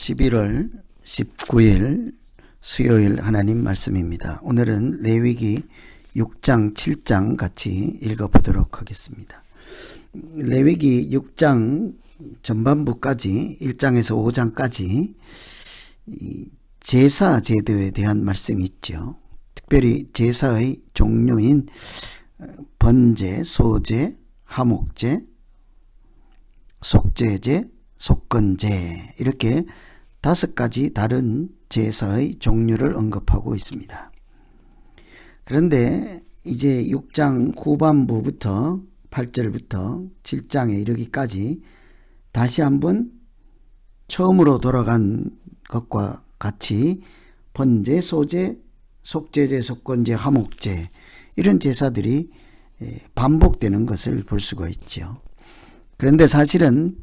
11월 19일 수요일 하나님 말씀입니다. 오늘은 레위기 6장, 7장 같이 읽어보도록 하겠습니다. 레위기 6장 전반부까지 1장에서 5장까지 제사 제도에 대한 말씀이 있죠. 특별히 제사의 종류인 번제, 소제, 화목제, 속죄제, 속건제 이렇게 5가지 다른 제사의 종류를 언급하고 있습니다. 그런데 이제 6장 후반부부터 8절부터 7장에 이르기까지 다시 한번 처음으로 돌아간 것과 같이 번제, 소제, 속죄제, 속건제, 화목제 이런 제사들이 반복되는 것을 볼 수가 있죠. 그런데 사실은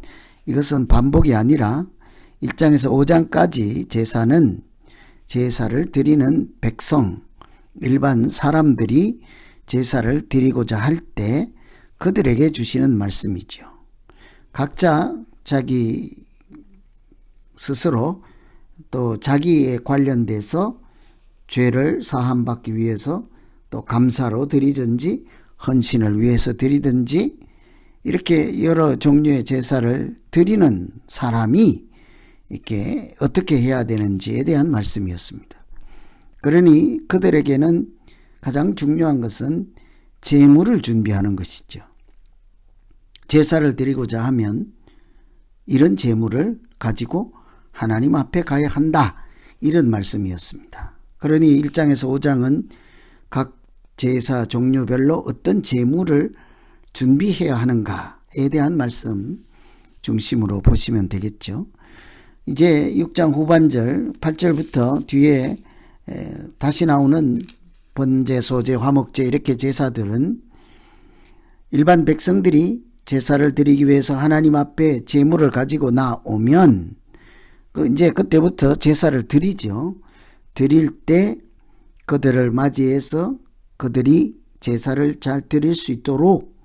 이것은 반복이 아니라 1장에서 5장까지 제사는 제사를 드리는 백성, 일반 사람들이 제사를 드리고자 할 때 그들에게 주시는 말씀이죠. 각자 자기 스스로 또 자기에 관련돼서 죄를 사함받기 위해서 또 감사로 드리든지 헌신을 위해서 드리든지 이렇게 여러 종류의 제사를 드리는 사람이 이렇게 어떻게 해야 되는지에 대한 말씀이었습니다. 그러니 그들에게는 가장 중요한 것은 제물을 준비하는 것이죠. 제사를 드리고자 하면 이런 제물을 가지고 하나님 앞에 가야 한다. 이런 말씀이었습니다. 그러니 1장에서 5장은 각 제사 종류별로 어떤 제물을 준비해야 하는가에 대한 말씀 중심으로 보시면 되겠죠. 이제 6장 후반절 8절부터 뒤에 다시 나오는 번제, 소제, 화목제 이렇게 제사들은 일반 백성들이 제사를 드리기 위해서 하나님 앞에 제물을 가지고 나오면 이제 그때부터 제사를 드리죠. 드릴 때 그들을 맞이해서 그들이 제사를 잘 드릴 수 있도록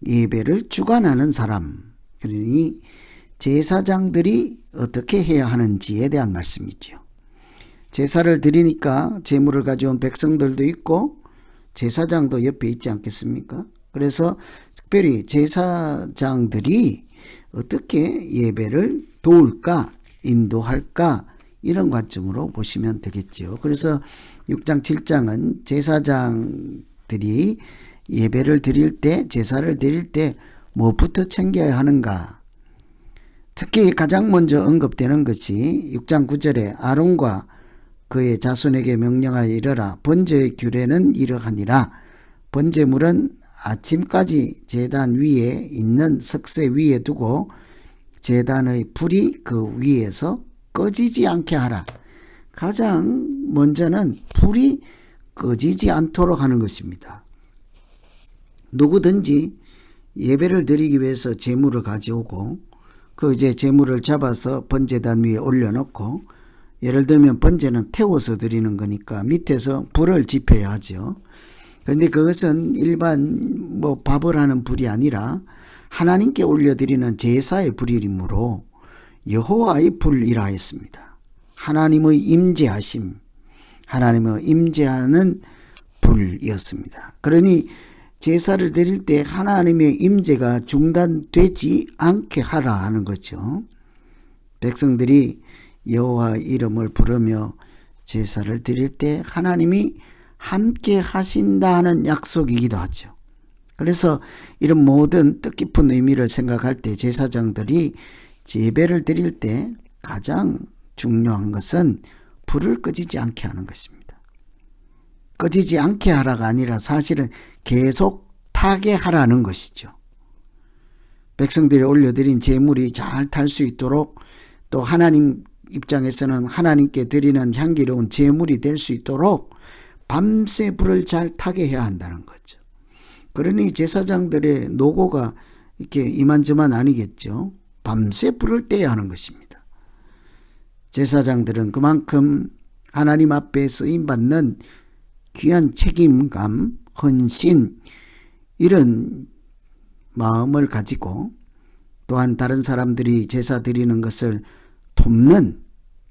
예배를 주관하는 사람, 그러니 제사장들이 어떻게 해야 하는지에 대한 말씀이죠. 제사를 드리니까 제물을 가져온 백성들도 있고 제사장도 옆에 있지 않겠습니까? 그래서 특별히 제사장들이 어떻게 예배를 도울까, 인도할까 이런 관점으로 보시면 되겠죠. 그래서 6장, 7장은 제사장들이 예배를 드릴 때, 제사를 드릴 때 무엇부터 챙겨야 하는가? 특히 가장 먼저 언급되는 것이 6장 9절에 아론과 그의 자손에게 명령하여 이르라. 번제의 규례는 이러하니라. 번제물은 아침까지 제단 위에 있는 석쇠 위에 두고 제단의 불이 그 위에서 꺼지지 않게 하라. 가장 먼저는 불이 꺼지지 않도록 하는 것입니다. 누구든지 예배를 드리기 위해서 제물을 가져오고 이제 제물을 잡아서 번제단 위에 올려놓고 예를 들면 번제는 태워서 드리는 거니까 밑에서 불을 지펴야 하죠. 그런데 그것은 일반 밥을 하는 불이 아니라 하나님께 올려드리는 제사의 불이므로 여호와의 불이라 했습니다. 하나님의 임재하심, 하나님의 임재하는 불이었습니다. 그러니 제사를 드릴 때 하나님의 임재가 중단되지 않게 하라 하는 거죠. 백성들이 여호와 이름을 부르며 제사를 드릴 때 하나님이 함께 하신다 하는 약속이기도 하죠. 그래서 이런 모든 뜻깊은 의미를 생각할 때 제사장들이 예배를 드릴 때 가장 중요한 것은 불을 꺼지지 않게 하는 것입니다. 꺼지지 않게 하라가 아니라 사실은 계속 타게 하라는 것이죠. 백성들이 올려드린 제물이 잘 탈 수 있도록 또 하나님 입장에서는 하나님께 드리는 향기로운 제물이 될 수 있도록 밤새 불을 잘 타게 해야 한다는 거죠. 그러니 제사장들의 노고가 이렇게 이만저만 아니겠죠. 밤새 불을 떼야 하는 것입니다. 제사장들은 그만큼 하나님 앞에 쓰임받는 귀한 책임감, 헌신 이런 마음을 가지고 또한 다른 사람들이 제사 드리는 것을 돕는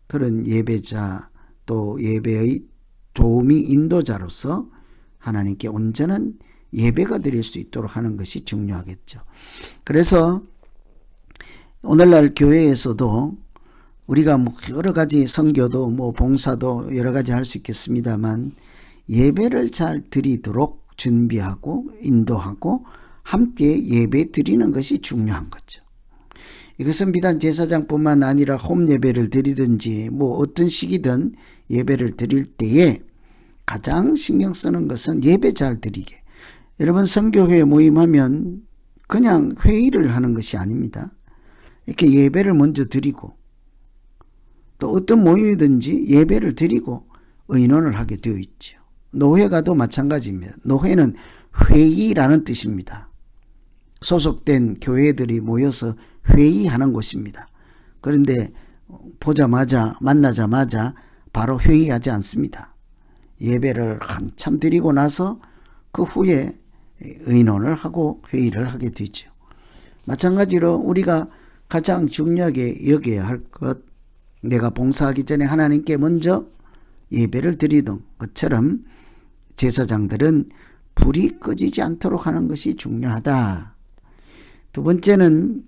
그런 예배자, 또 예배의 도우미 인도자로서 하나님께 온전한 예배가 드릴 수 있도록 하는 것이 중요하겠죠. 그래서 오늘날 교회에서도 우리가 여러 가지 선교도 봉사도 여러 가지 할 수 있겠습니다만 예배를 잘 드리도록 준비하고 인도하고 함께 예배 드리는 것이 중요한 거죠. 이것은 비단 제사장뿐만 아니라 홈 예배를 드리든지 어떤 식이든 예배를 드릴 때에 가장 신경 쓰는 것은 예배 잘 드리게. 여러분 선교회 모임하면 그냥 회의를 하는 것이 아닙니다. 이렇게 예배를 먼저 드리고 또 어떤 모임이든지 예배를 드리고 의논을 하게 되어 있죠. 노회가도 마찬가지입니다. 노회는 회의라는 뜻입니다. 소속된 교회들이 모여서 회의하는 곳입니다. 그런데 만나자마자 바로 회의하지 않습니다. 예배를 한참 드리고 나서 그 후에 의논을 하고 회의를 하게 되죠. 마찬가지로 우리가 가장 중요하게 여겨야 할 것, 내가 봉사하기 전에 하나님께 먼저 예배를 드리던 것처럼 제사장들은 불이 꺼지지 않도록 하는 것이 중요하다. 두 번째는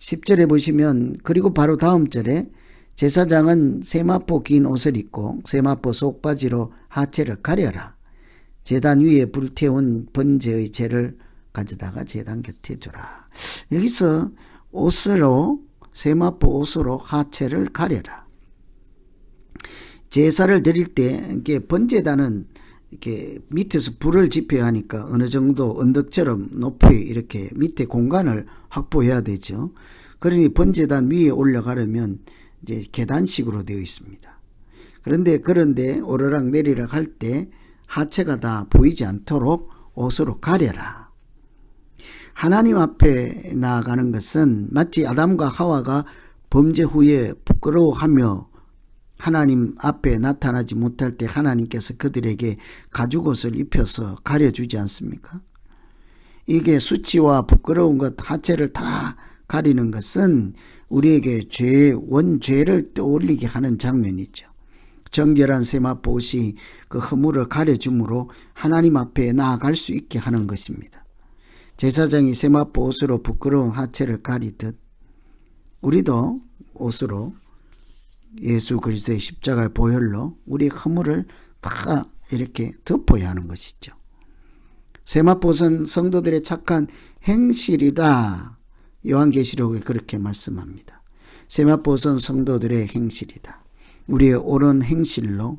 10절에 보시면 그리고 바로 다음 절에 제사장은 세마포 긴 옷을 입고 세마포 속바지로 하체를 가려라. 제단 위에 불태운 번제의 재를 가져다가 제단 곁에 두라. 여기서 세마포 옷으로 하체를 가려라. 제사를 드릴 때 이게 번제단은 이렇게 밑에서 불을 지펴야 하니까 어느 정도 언덕처럼 높이 이렇게 밑에 공간을 확보해야 되죠. 그러니 번제단 위에 올라가려면 이제 계단식으로 되어 있습니다. 그런데 오르락 내리락 할 때 하체가 다 보이지 않도록 옷으로 가려라. 하나님 앞에 나아가는 것은 마치 아담과 하와가 범죄 후에 부끄러워하며 하나님 앞에 나타나지 못할 때 하나님께서 그들에게 가죽옷을 입혀서 가려주지 않습니까? 이게 수치와 부끄러운 것 하체를 다 가리는 것은 우리에게 원죄를 떠올리게 하는 장면이죠. 정결한 세마포 옷이 그 허물을 가려줌으로 하나님 앞에 나아갈 수 있게 하는 것입니다. 제사장이 세마포 옷으로 부끄러운 하체를 가리듯 우리도 옷으로 예수 그리스도의 십자가의 보혈로 우리의 허물을 다 이렇게 덮어야 하는 것이죠. 세마포는 성도들의 착한 행실이다. 요한계시록에 그렇게 말씀합니다. 세마포는 성도들의 행실이다. 우리의 옳은 행실로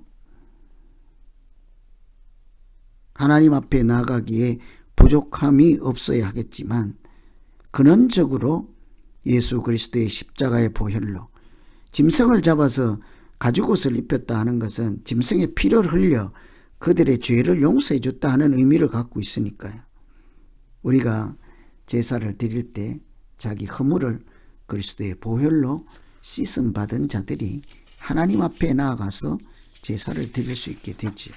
하나님 앞에 나가기에 부족함이 없어야 하겠지만 근원적으로 예수 그리스도의 십자가의 보혈로 짐승을 잡아서 가죽옷을 입혔다 하는 것은 짐승의 피를 흘려 그들의 죄를 용서해 줬다 하는 의미를 갖고 있으니까요. 우리가 제사를 드릴 때 자기 허물을 그리스도의 보혈로 씻음 받은 자들이 하나님 앞에 나아가서 제사를 드릴 수 있게 되죠.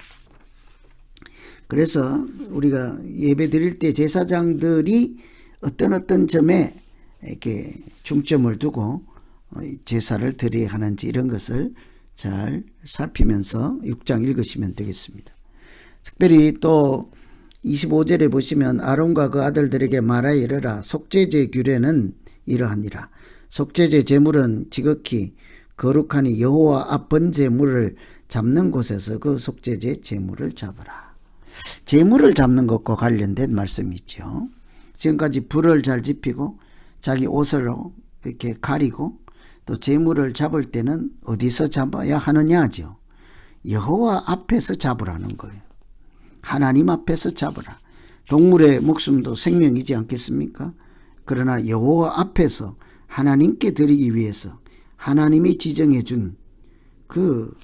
그래서 우리가 예배 드릴 때 제사장들이 어떤 점에 이렇게 중점을 두고 제사를 드려야 하는지 이런 것을 잘 살피면서 6장 읽으시면 되겠습니다. 특별히 또 25절에 보시면 아론과 그 아들들에게 말하여 이르라. 속죄제 규례는 이러하니라. 속죄제 제물은 지극히 거룩하니 여호와 앞 번제물을 잡는 곳에서 그 속죄제 제물을 잡으라. 제물을 잡는 것과 관련된 말씀이 있죠. 지금까지 불을 잘 지피고 자기 옷으로 이렇게 가리고 또 제물을 잡을 때는 어디서 잡아야 하느냐죠. 여호와 앞에서 잡으라는 거예요. 하나님 앞에서 잡으라. 동물의 목숨도 생명이지 않겠습니까? 그러나 여호와 앞에서 하나님께 드리기 위해서 하나님이 지정해 준 그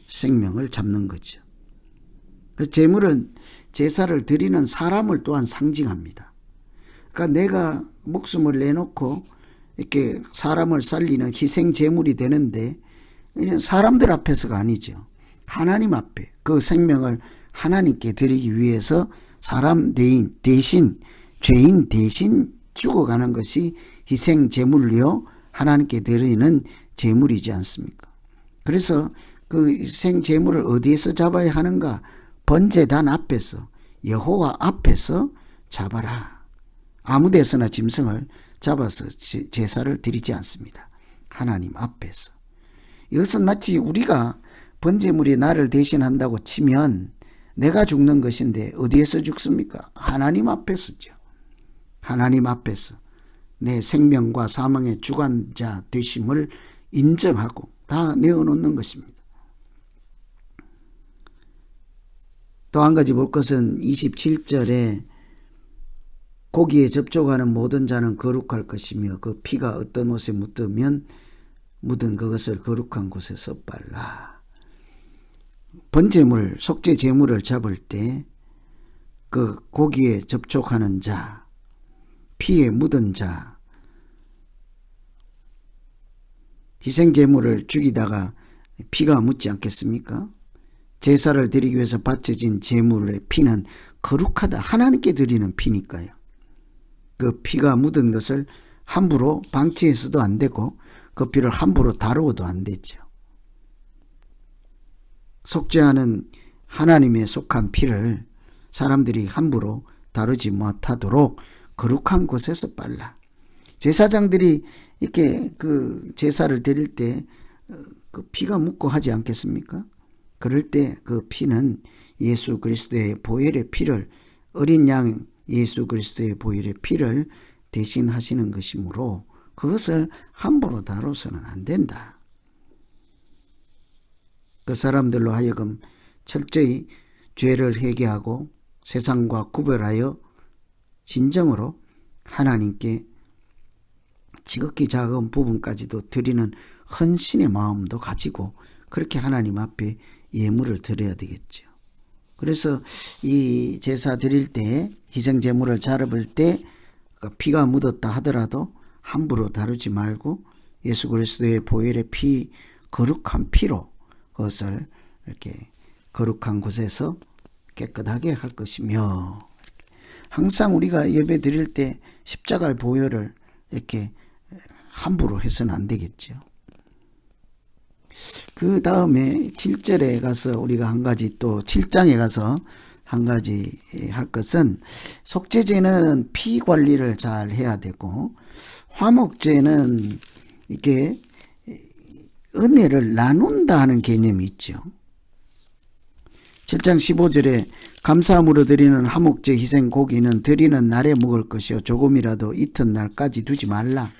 생명을 잡는 거죠. 그 제물은 제사를 드리는 사람을 또한 상징합니다. 그러니까 내가 목숨을 내놓고 이렇게 사람을 살리는 희생 제물이 되는데 사람들 앞에서가 아니죠. 하나님 앞에 그 생명을 하나님께 드리기 위해서 사람 대신 죄인 대신 죽어가는 것이 희생 제물이요 하나님께 드리는 제물이지 않습니까? 그래서 그 생제물을 어디에서 잡아야 하는가? 번제단 앞에서, 여호와 앞에서 잡아라. 아무 데서나 짐승을 잡아서 제사를 드리지 않습니다. 하나님 앞에서. 이것은 마치 우리가 번제물이 나를 대신한다고 치면 내가 죽는 것인데 어디에서 죽습니까? 하나님 앞에서죠. 하나님 앞에서 내 생명과 사망의 주관자 되심을 인정하고 다 내어놓는 것입니다. 또 한 가지 볼 것은 27절에 고기에 접촉하는 모든 자는 거룩할 것이며 그 피가 어떤 옷에 묻으면 묻은 그것을 거룩한 곳에서 빨라. 번제물, 속죄 제물을 잡을 때 그 고기에 접촉하는 자, 피에 묻은 자, 희생제물을 죽이다가 피가 묻지 않겠습니까? 제사를 드리기 위해서 바쳐진 제물의 피는 거룩하다. 하나님께 드리는 피니까요. 그 피가 묻은 것을 함부로 방치해서도 안 되고 그 피를 함부로 다루어도 안 되죠. 속죄하는 하나님의 속한 피를 사람들이 함부로 다루지 못하도록 거룩한 곳에서 빨라. 제사장들이 이렇게 그 제사를 드릴 때 그 피가 묻고 하지 않겠습니까? 그럴 때 그 피는 예수 그리스도의 보혈의 피를, 어린 양 예수 그리스도의 보혈의 피를 대신하시는 것이므로 그것을 함부로 다뤄서는 안 된다. 그 사람들로 하여금 철저히 죄를 회개하고 세상과 구별하여 진정으로 하나님께 지극히 작은 부분까지도 드리는 헌신의 마음도 가지고 그렇게 하나님 앞에 예물을 드려야 되겠죠. 그래서 이 제사 드릴 때, 희생제물을 잡을 때 피가 묻었다 하더라도 함부로 다루지 말고 예수 그리스도의 보혈의 피, 거룩한 피로 그것을 이렇게 거룩한 곳에서 깨끗하게 할 것이며, 항상 우리가 예배 드릴 때 십자가의 보혈을 이렇게 함부로 해서는 안 되겠죠. 그 다음에 7절에 가서 우리가 한 가지, 또 7장에 가서 한 가지 할 것은, 속죄제는 피 관리를 잘 해야 되고 화목제는 이게 은혜를 나눈다 하는 개념이 있죠. 7장 15절에 감사함으로 드리는 화목제 희생 고기는 드리는 날에 먹을 것이요 조금이라도 이튿날까지 두지 말라.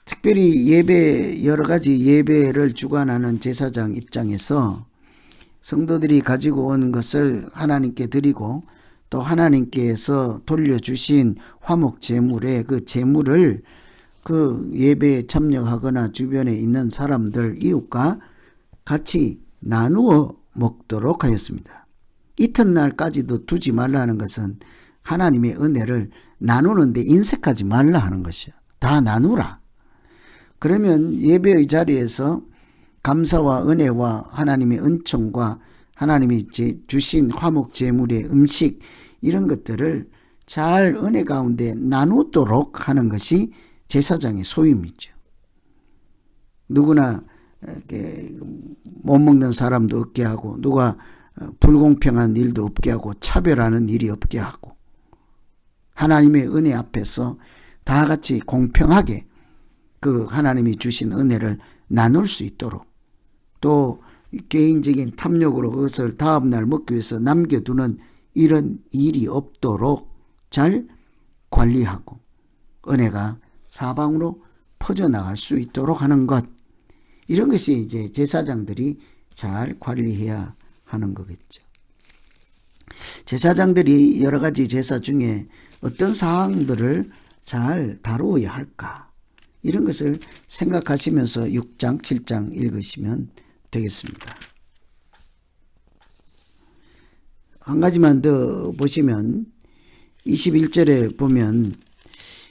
특별히 예배, 여러 가지 예배를 주관하는 제사장 입장에서 성도들이 가지고 온 것을 하나님께 드리고 또 하나님께서 돌려주신 화목 제물의 그 제물을 그 예배에 참여하거나 주변에 있는 사람들, 이웃과 같이 나누어 먹도록 하였습니다. 이튿날까지도 두지 말라는 것은 하나님의 은혜를 나누는데 인색하지 말라 하는 것이요. 다 나누라. 그러면 예배의 자리에서 감사와 은혜와 하나님의 은총과 하나님이 주신 화목 제물의 음식, 이런 것들을 잘 은혜 가운데 나누도록 하는 것이 제사장의 소임이죠. 누구나 못 먹는 사람도 없게 하고, 누가 불공평한 일도 없게 하고, 차별하는 일이 없게 하고, 하나님의 은혜 앞에서 다 같이 공평하게 그 하나님이 주신 은혜를 나눌 수 있도록, 또 개인적인 탐욕으로 그것을 다음날 먹기 위해서 남겨두는 이런 일이 없도록 잘 관리하고 은혜가 사방으로 퍼져나갈 수 있도록 하는 것, 이런 것이 이제 제사장들이 잘 관리해야 하는 거겠죠. 제사장들이 여러 가지 제사 중에 어떤 사항들을 잘 다루어야 할까, 이런 것을 생각하시면서 6장, 7장 읽으시면 되겠습니다. 한 가지만 더 보시면 21절에 보면,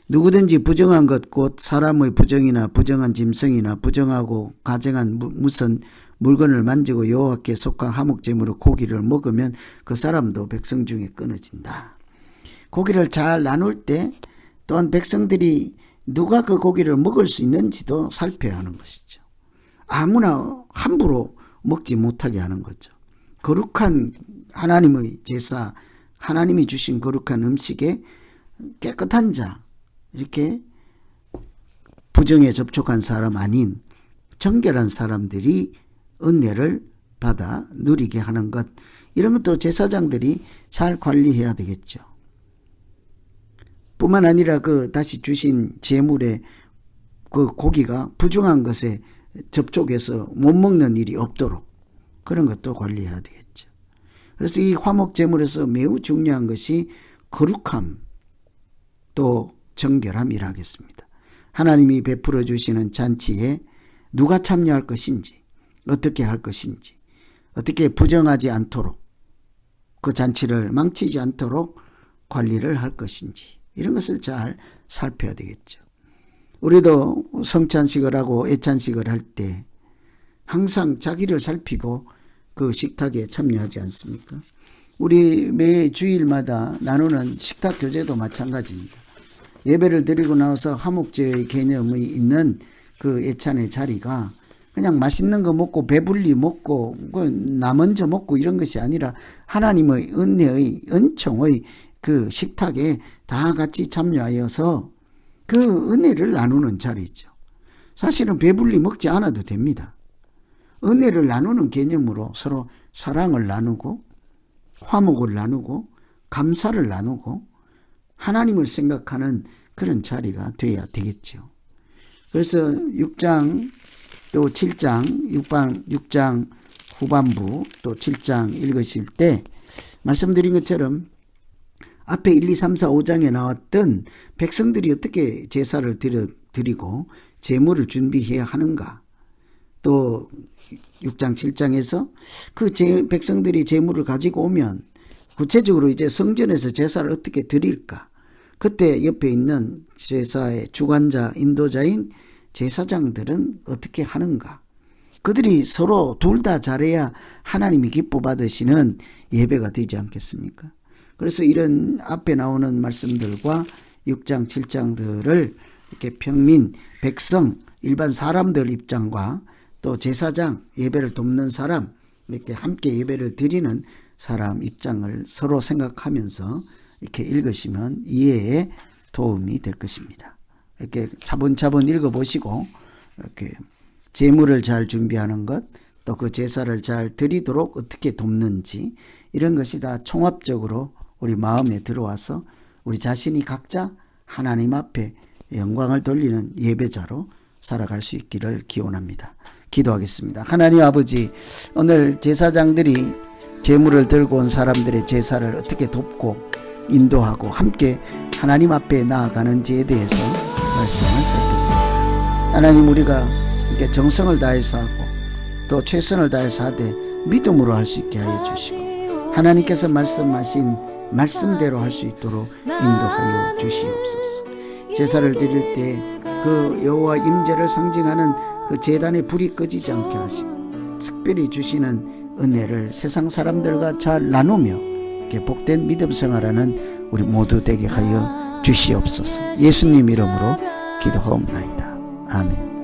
누구든지 부정한 것 곧 사람의 부정이나 부정한 짐승이나 부정하고 가증한 무슨 물건을 만지고 여호와께 속한 화목제물의 고기를 먹으면 그 사람도 백성 중에 끊어진다. 고기를 잘 나눌 때 또한 백성들이 누가 그 고기를 먹을 수 있는지도 살펴야 하는 것이죠. 아무나 함부로 먹지 못하게 하는 거죠. 거룩한 하나님의 제사, 하나님이 주신 거룩한 음식에 깨끗한 자, 이렇게 부정에 접촉한 사람 아닌 정결한 사람들이 은혜를 받아 누리게 하는 것, 이런 것도 제사장들이 잘 관리해야 되겠죠. 뿐만 아니라 그 다시 주신 제물의 그 고기가 부정한 것에 접촉해서 못 먹는 일이 없도록 그런 것도 관리해야 되겠죠. 그래서 이 화목 제물에서 매우 중요한 것이 거룩함 또 정결함이라 하겠습니다. 하나님이 베풀어 주시는 잔치에 누가 참여할 것인지, 어떻게 할 것인지, 어떻게 부정하지 않도록, 그 잔치를 망치지 않도록 관리를 할 것인지, 이런 것을 잘 살펴야 되겠죠. 우리도 성찬식을 하고 애찬식을 할 때 항상 자기를 살피고 그 식탁에 참여하지 않습니까? 우리 매 주일마다 나누는 식탁 교제도 마찬가지입니다. 예배를 드리고 나서 화목제의 개념이 있는 그 애찬의 자리가 그냥 맛있는 거 먹고 배불리 먹고 나 먼저 먹고 이런 것이 아니라 하나님의 은혜의 은총의 그 식탁에 다 같이 참여하여서 그 은혜를 나누는 자리죠. 사실은 배불리 먹지 않아도 됩니다. 은혜를 나누는 개념으로 서로 사랑을 나누고 화목을 나누고 감사를 나누고 하나님을 생각하는 그런 자리가 되어야 되겠죠. 그래서 6장 또 7장 6장 후반부 또 7장 읽으실 때 말씀드린 것처럼 앞에 1, 2, 3, 4, 5장에 나왔던 백성들이 어떻게 제사를 드리고 제물을 준비해야 하는가, 또 6장 7장에서 그 백성들이 제물을 가지고 오면 구체적으로 이제 성전에서 제사를 어떻게 드릴까, 그때 옆에 있는 제사의 주관자 인도자인 제사장들은 어떻게 하는가, 그들이 서로 둘 다 잘해야 하나님이 기뻐 받으시는 예배가 되지 않겠습니까? 그래서 이런 앞에 나오는 말씀들과 6장 7장들을 이렇게 평민, 백성, 일반 사람들 입장과 또 제사장, 예배를 돕는 사람, 이렇게 함께 예배를 드리는 사람 입장을 서로 생각하면서 이렇게 읽으시면 이해에 도움이 될 것입니다. 이렇게 차분차분 읽어보시고 이렇게 제물을 잘 준비하는 것, 또 그 제사를 잘 드리도록 어떻게 돕는지, 이런 것이 다 총합적으로 우리 마음에 들어와서 우리 자신이 각자 하나님 앞에 영광을 돌리는 예배자로 살아갈 수 있기를 기원합니다. 기도하겠습니다. 하나님 아버지, 오늘 제사장들이 제물을 들고 온 사람들의 제사를 어떻게 돕고 인도하고 함께 하나님 앞에 나아가는지에 대해서 말씀을 살폈습니다. 하나님, 우리가 이렇게 정성을 다해서 하고 또 최선을 다해서 하되 믿음으로 할 수 있게 하여 주시고, 하나님께서 말씀하신 말씀대로 할 수 있도록 인도하여 주시옵소서. 제사를 드릴 때 그 여호와 임재를 상징하는 그 제단의 불이 꺼지지 않게 하시고, 특별히 주시는 은혜를 세상 사람들과 잘 나누며 이렇게 복된 믿음 생활하는 우리 모두 되게 하여 주시옵소서. 예수님 이름으로 기도하옵나이다. 아멘.